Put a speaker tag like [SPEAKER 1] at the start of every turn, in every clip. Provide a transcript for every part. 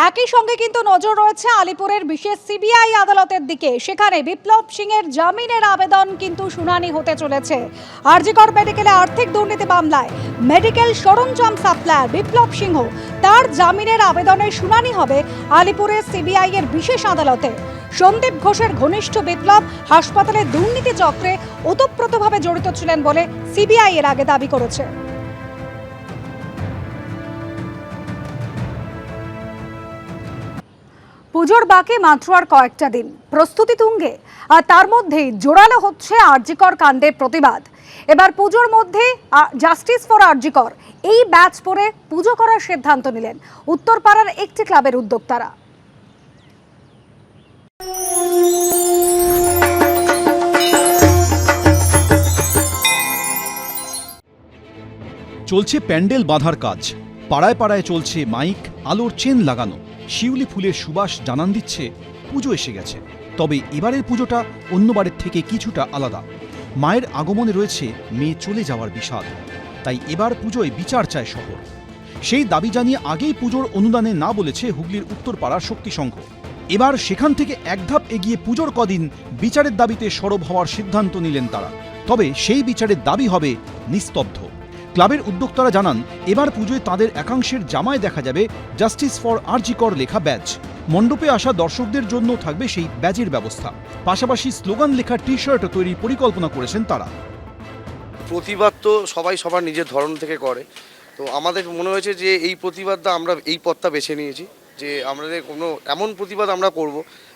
[SPEAKER 1] একই সঙ্গে কিন্তু নজর রয়েছে আলিপুরের বিশেষ সিবিআই আদালতের দিকে। সেখানে বিপ্লব সিং এর জামিনের আবেদন কিন্তু শুনানি হতে চলেছে। আরজিকর মেডিকেলে আর্থিক দুর্নীতি মামলায় মেডিকেল সরঞ্জাম সাপ্লায়ার বিপ্লব সিংহ, তার জামিনের আবেদনের শুনানি হবে আলিপুরের সিবিআই এর বিশেষ আদালতে। সন্দীপ ঘোষের ঘনিষ্ঠ বিপ্লব হাসপাতালে দুর্নীতি চক্রে ওতপ্রোতভাবে জড়িত ছিলেন বলে সিবিআই এর আগে দাবি করেছে। পুজোর বাকি মাত্র আর কয়েকটা দিন, প্রস্তুতি তুঙ্গে, আর তার মধ্যেই জোরালো হচ্ছে আরজিকর কাণ্ডের প্রতিবাদ। এবার পুজোর মধ্যে জাস্টিস ফর আরজিকর এই ব্যাচ পরে পুজো করার সিদ্ধান্ত নিলেন উত্তরপাড়ার একটি ক্লাবের উদ্যোক্তারা।
[SPEAKER 2] চলছে প্যান্ডেল বাঁধার কাজ, পাড়ায় পাড়ায় চলছে মাইক, আলোর চেন লাগানো। শিউলি ফুলের সুবাস জানান দিচ্ছে পুজো এসে গেছে। তবে এবারের পুজোটা অন্যবারের থেকে কিছুটা আলাদা। মায়ের আগমনে রয়েছে মেয়ে চলে যাওয়ার বিষাদ। তাই এবার পুজোয় বিচার চায় শহর। সেই দাবি জানিয়ে আগেই পুজোর অনুদানে না বলেছে হুগলির উত্তরপাড়ার শক্তি সংঘ। এবার সেখান থেকে এক ধাপ এগিয়ে পুজোর কদিন বিচারের দাবিতে সরব হওয়ার সিদ্ধান্ত নিলেন তারা। তবে সেই বিচারের দাবি হবে নিস্তব্ধ। ক্লাবের উদ্যোক্তারা জানান, এবার পুজোয় তাদের একাংশের জামায় দেখা যাবে জাস্টিস ফর আরজিকর লেখা ব্যাজ। মণ্ডপে আসা দর্শকদের জন্য থাকবে সেই ব্যাজের ব্যবস্থা। পাশাপাশি স্লোগান লেখা টি শার্টও তৈরির পরিকল্পনা করেছেন তারা।
[SPEAKER 3] প্রতিবাদ তো সবাই সবার নিজের ধরন থেকে করে, তো আমাদের মনে হয়েছে যে এই প্রতিবাদটা আমরা এই পথটা বেছে নিয়েছি, যে আমাদের কোনো এমন প্রতিবাদ আমরা করব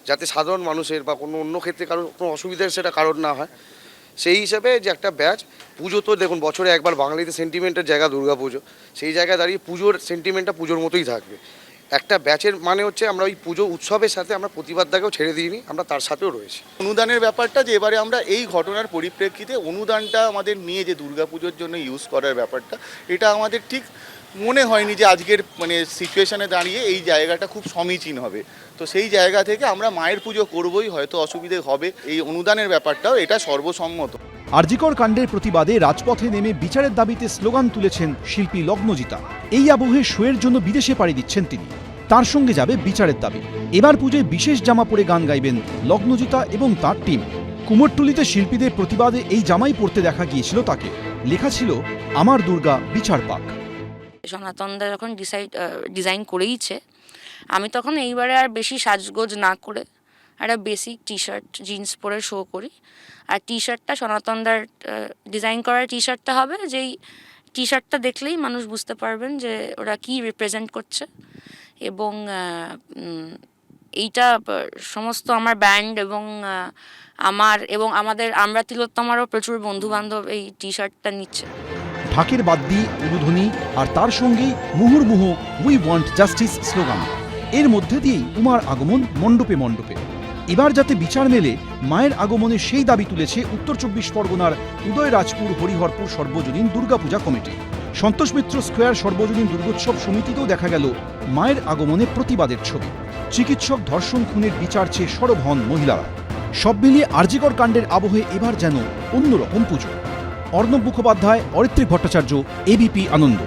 [SPEAKER 3] যাতে সাধারণ মানুষের বা কোনো অন্য ক্ষেত্রে কারোর কোনো অসুবিধার সেটা কারণ না হয়। সেই হিসাবে যে একটা ব্যাচ, পুজো তো দেখুন বছরে একবার বাঙালিতে সেন্টিমেন্টের জায়গা দুর্গা পুজো, সেই জায়গায় দাঁড়িয়ে পুজোর সেন্টিমেন্টটা পুজোর মতোই থাকবে। একটা ব্যাচের মানে হচ্ছে আমরা ওই পুজো উৎসবের সাথে আমরা প্রতিবাদটাকেও ছেড়ে দিইনি, আমরা তার সাথেও রয়েছি।
[SPEAKER 4] অনুদানের ব্যাপারটা যে এবারে আমরা এই ঘটনার পরিপ্রেক্ষিতে অনুদানটা আমাদের নিয়ে যে দুর্গাপুজোর জন্য ইউজ করার ব্যাপারটা, এটা আমাদের ঠিক মনে হয়নি যে আজকের সিচুয়েশনে দাঁড়িয়ে এই জায়গাটা খুব সমীচীন হবে। তো সেই জায়গা থেকে আমরা মায়ের পুজো করবই, হয়তো অসুবিধে হবে। এই অনুদানের ব্যাপারটাও এটা সর্বসম্মত।
[SPEAKER 2] আরজিকর কাণ্ডের প্রতিবাদে রাজপথে নেমে বিচারের দাবিতে স্লোগান তুলেছেন শিল্পী লগ্নজিতা। এই আবহে শোয়ের জন্য বিদেশে পাড়ি দিচ্ছেন তিনি। তার সঙ্গে যাবে বিচারের দাবি। এবার পুজোয় বিশেষ জামা পরে গান গাইবেন লগ্নজিতা এবং তার টিম। কুমোরটুলিতে শিল্পীদের প্রতিবাদে এই জামাই পরতে দেখা গিয়েছিল তাকে। লেখা ছিল, আমার দুর্গা বিচার পাক।
[SPEAKER 5] সনাতনদা যখন ডিজাইন করেইছে, আমি তখন এইবারে আর বেশি সাজগোজ না করে একটা বেসিক টি শার্ট জিন্স পরে শো করি। আর টি শার্টটা সনাতনদার ডিজাইন করার টি শার্টটা হবে, যেই টি শার্টটা দেখলেই মানুষ বুঝতে পারবেন যে ওরা কি রিপ্রেজেন্ট করছে। এবং এইটা সমস্ত আমার ব্যান্ড এবং আমরা তিলোত্তমারও প্রচুর বন্ধুবান্ধব এই টি শার্টটা নিচ্ছে।
[SPEAKER 2] ঢাকের বাদ দিয়ে উলুধ্বনি আর তার সঙ্গেই মুহুর্মুহু উই ওয়ান্ট জাস্টিস স্লোগান। এর মধ্যে দিয়েই উমার আগমন মণ্ডপে মণ্ডপে। এবার যাতে বিচার মেলে, মায়ের আগমনে সেই দাবি তুলেছে উত্তর 24 পরগনার উদয়রাজপুর হরিহরপুর সর্বজনীন দুর্গাপূজা কমিটি। সন্তোষ মিত্র স্কোয়ার সর্বজনীন দুর্গোৎসব সমিতিতেও দেখা গেল মায়ের আগমনে প্রতিবাদের ছবি। চিকিৎসক ধর্ষণ খুনের বিচার চেয়ে সরব হন মহিলারা। সব মিলিয়ে আরজিকর কাণ্ডের আবহে এবার যেন অন্যরকম পুজো। অর্ণব মুখোপাধ্যায়, অরিত্রিক ভট্টাচার্য, এবিপি আনন্দ।